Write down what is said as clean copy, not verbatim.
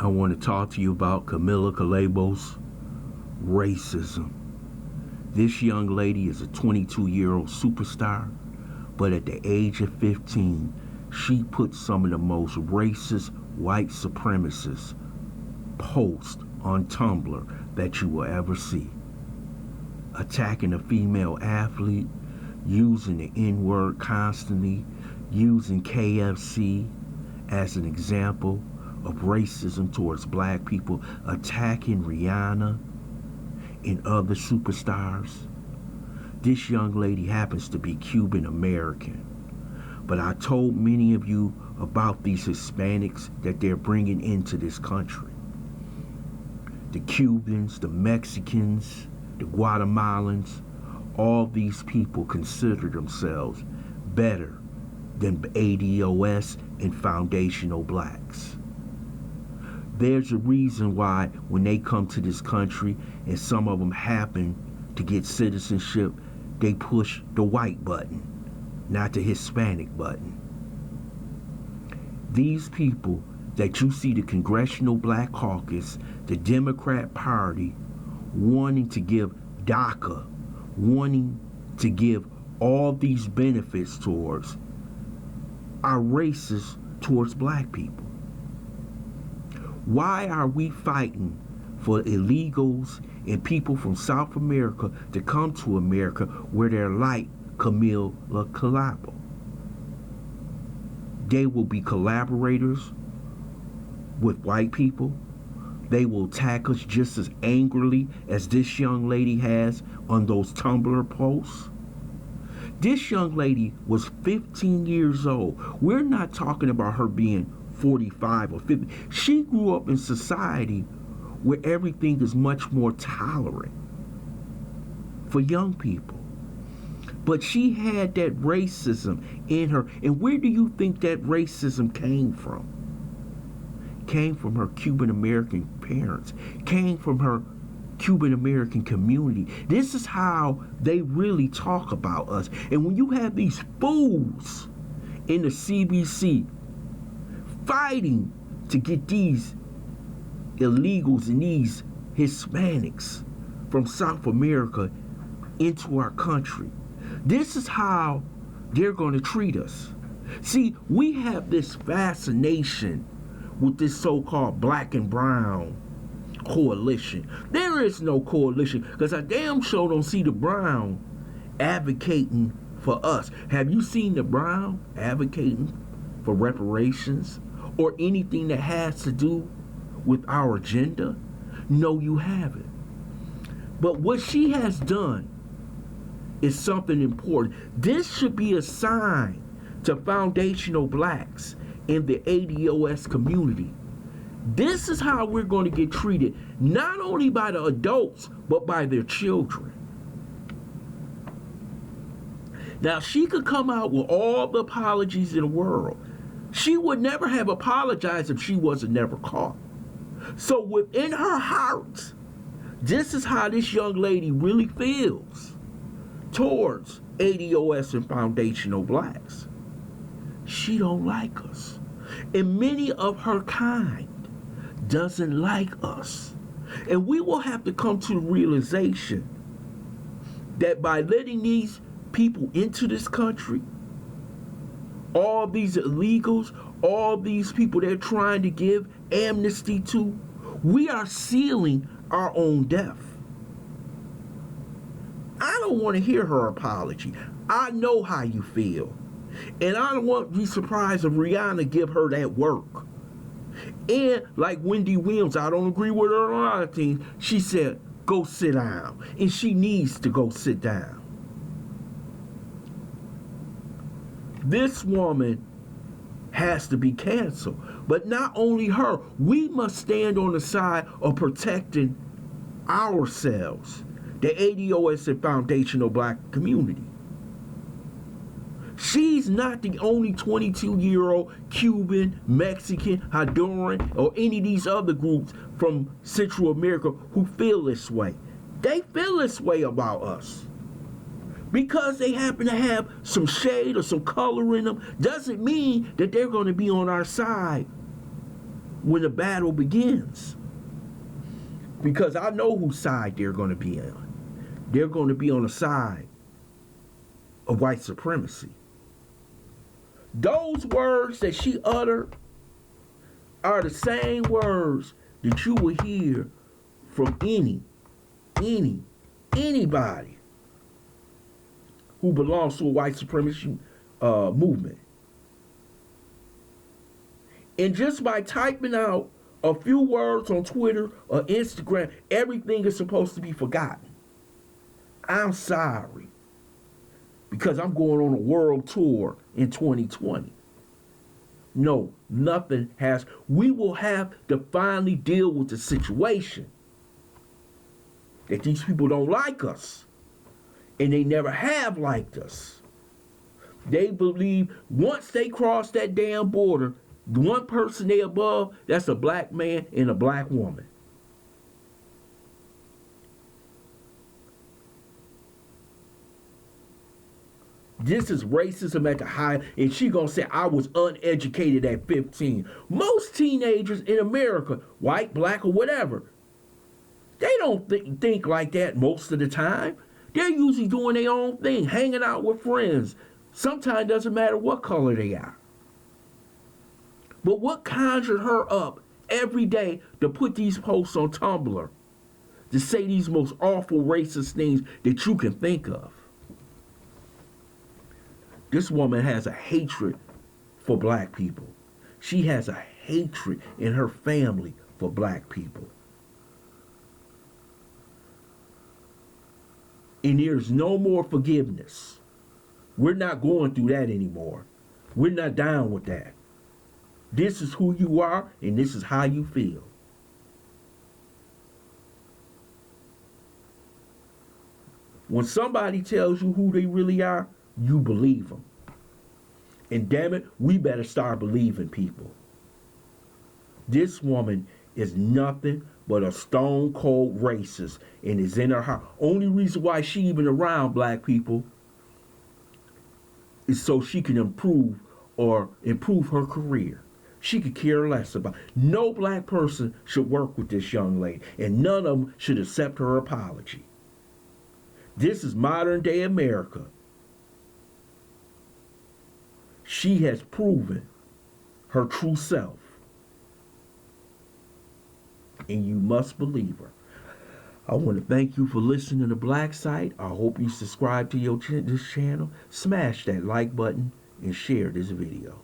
I want to talk to you about Camila Cabello's racism. This young lady is a 22-year-old superstar, but at the age of 15, she put some of the most racist white supremacist posts on Tumblr that you will ever see. Attacking a female athlete, using the N-word constantly, using KFC as an example of racism towards black people, attacking Rihanna and other superstars. This young lady happens to be Cuban American, but I told many of you about these Hispanics that they're bringing into this country. The Cubans, the Mexicans, the Guatemalans, all these people consider themselves better than ADOS and foundational blacks. There's a reason why when they come to this country and some of them happen to get citizenship, they push the white button, not the Hispanic button. These people that you see the Congressional Black Caucus, the Democrat Party, wanting to give DACA, wanting to give all these benefits towards, are racist towards black people. Why are we fighting for illegals and people from South America to come to America where they're like Camila Cabello? They will be collaborators with white people. They will attack us just as angrily as this young lady has on those Tumblr posts. This young lady was 15 years old. We're not talking about her being 45 or 50. She grew up in society where everything is much more tolerant for young people. But she had that racism in her. And where do you think that racism came from? Came from her Cuban American parents, came from her Cuban American community. This is how they really talk about us. And when you have these fools in the CBC fighting to get these illegals and these Hispanics from South America into our country, this is how they're going to treat us. See, we have this fascination with this so-called black and brown coalition. There is no coalition because I damn sure don't see the brown advocating for us. Have you seen the brown advocating for reparations or anything that has to do with our agenda? No, you haven't. But what she has done is something important. This should be a sign to foundational blacks in the ADOS community. This is how we're going to get treated, not only by the adults, but by their children. Now, she could come out with all the apologies in the world. She would never have apologized if she wasn't never caught. So within her heart, this is how this young lady really feels towards ADOS and foundational blacks. She don't like us. And many of her kind doesn't like us. And we will have to come to the realization that by letting these people into this country, all these illegals, all these people they're trying to give amnesty to, we are sealing our own death. I don't want to hear her apology. I know how you feel. And I don't want to be surprised if Rihanna give her that work. And like Wendy Williams, I don't agree with her on a lot of things. She said, go sit down. And she needs to go sit down. This woman has to be canceled. But not only her, we must stand on the side of protecting ourselves, the ADOS and foundational black community. She's not the only 22-year-old Cuban, Mexican, Honduran, or any of these other groups from Central America who feel this way. They feel this way about us. Because they happen to have some shade or some color in them doesn't mean that they're going to be on our side when the battle begins. Because I know whose side they're going to be on. They're going to be on the side of white supremacy. Those words that she uttered are the same words that you will hear from anybody who belongs to a white supremacy movement. And just by typing out a few words on Twitter or Instagram, everything is supposed to be forgotten. I'm sorry. Because I'm going on a world tour in 2020. No, nothing has. We will have to finally deal with the situation that these people don't like us. And they never have liked us. They believe once they cross that damn border, the one person they above, that's a black man and a black woman. This is racism at the high, and she gonna say I was uneducated at 15. Most teenagers in America, white, black, or whatever, they don't think like that most of the time. They're usually doing their own thing, hanging out with friends. Sometimes it doesn't matter what color they are. But what conjured her up every day to put these posts on Tumblr, to say these most awful racist things that you can think of? This woman has a hatred for black people. She has a hatred in her family for black people. And there's no more forgiveness. We're not going through that anymore. We're not down with that. This is who you are, and this is how you feel. When somebody tells you who they really are, you believe them. And damn it, we better start believing people. This woman is nothing but a stone cold racist and is in her heart. Only reason why she even around black people is so she can improve her career. She could care less about. No black person should work with this young lady, and none of them should accept her apology. This is modern day America. She has proven her true self, and you must believe her. I want to thank you for listening to Black Site. I hope you subscribe to this channel, smash that like button, and share this video.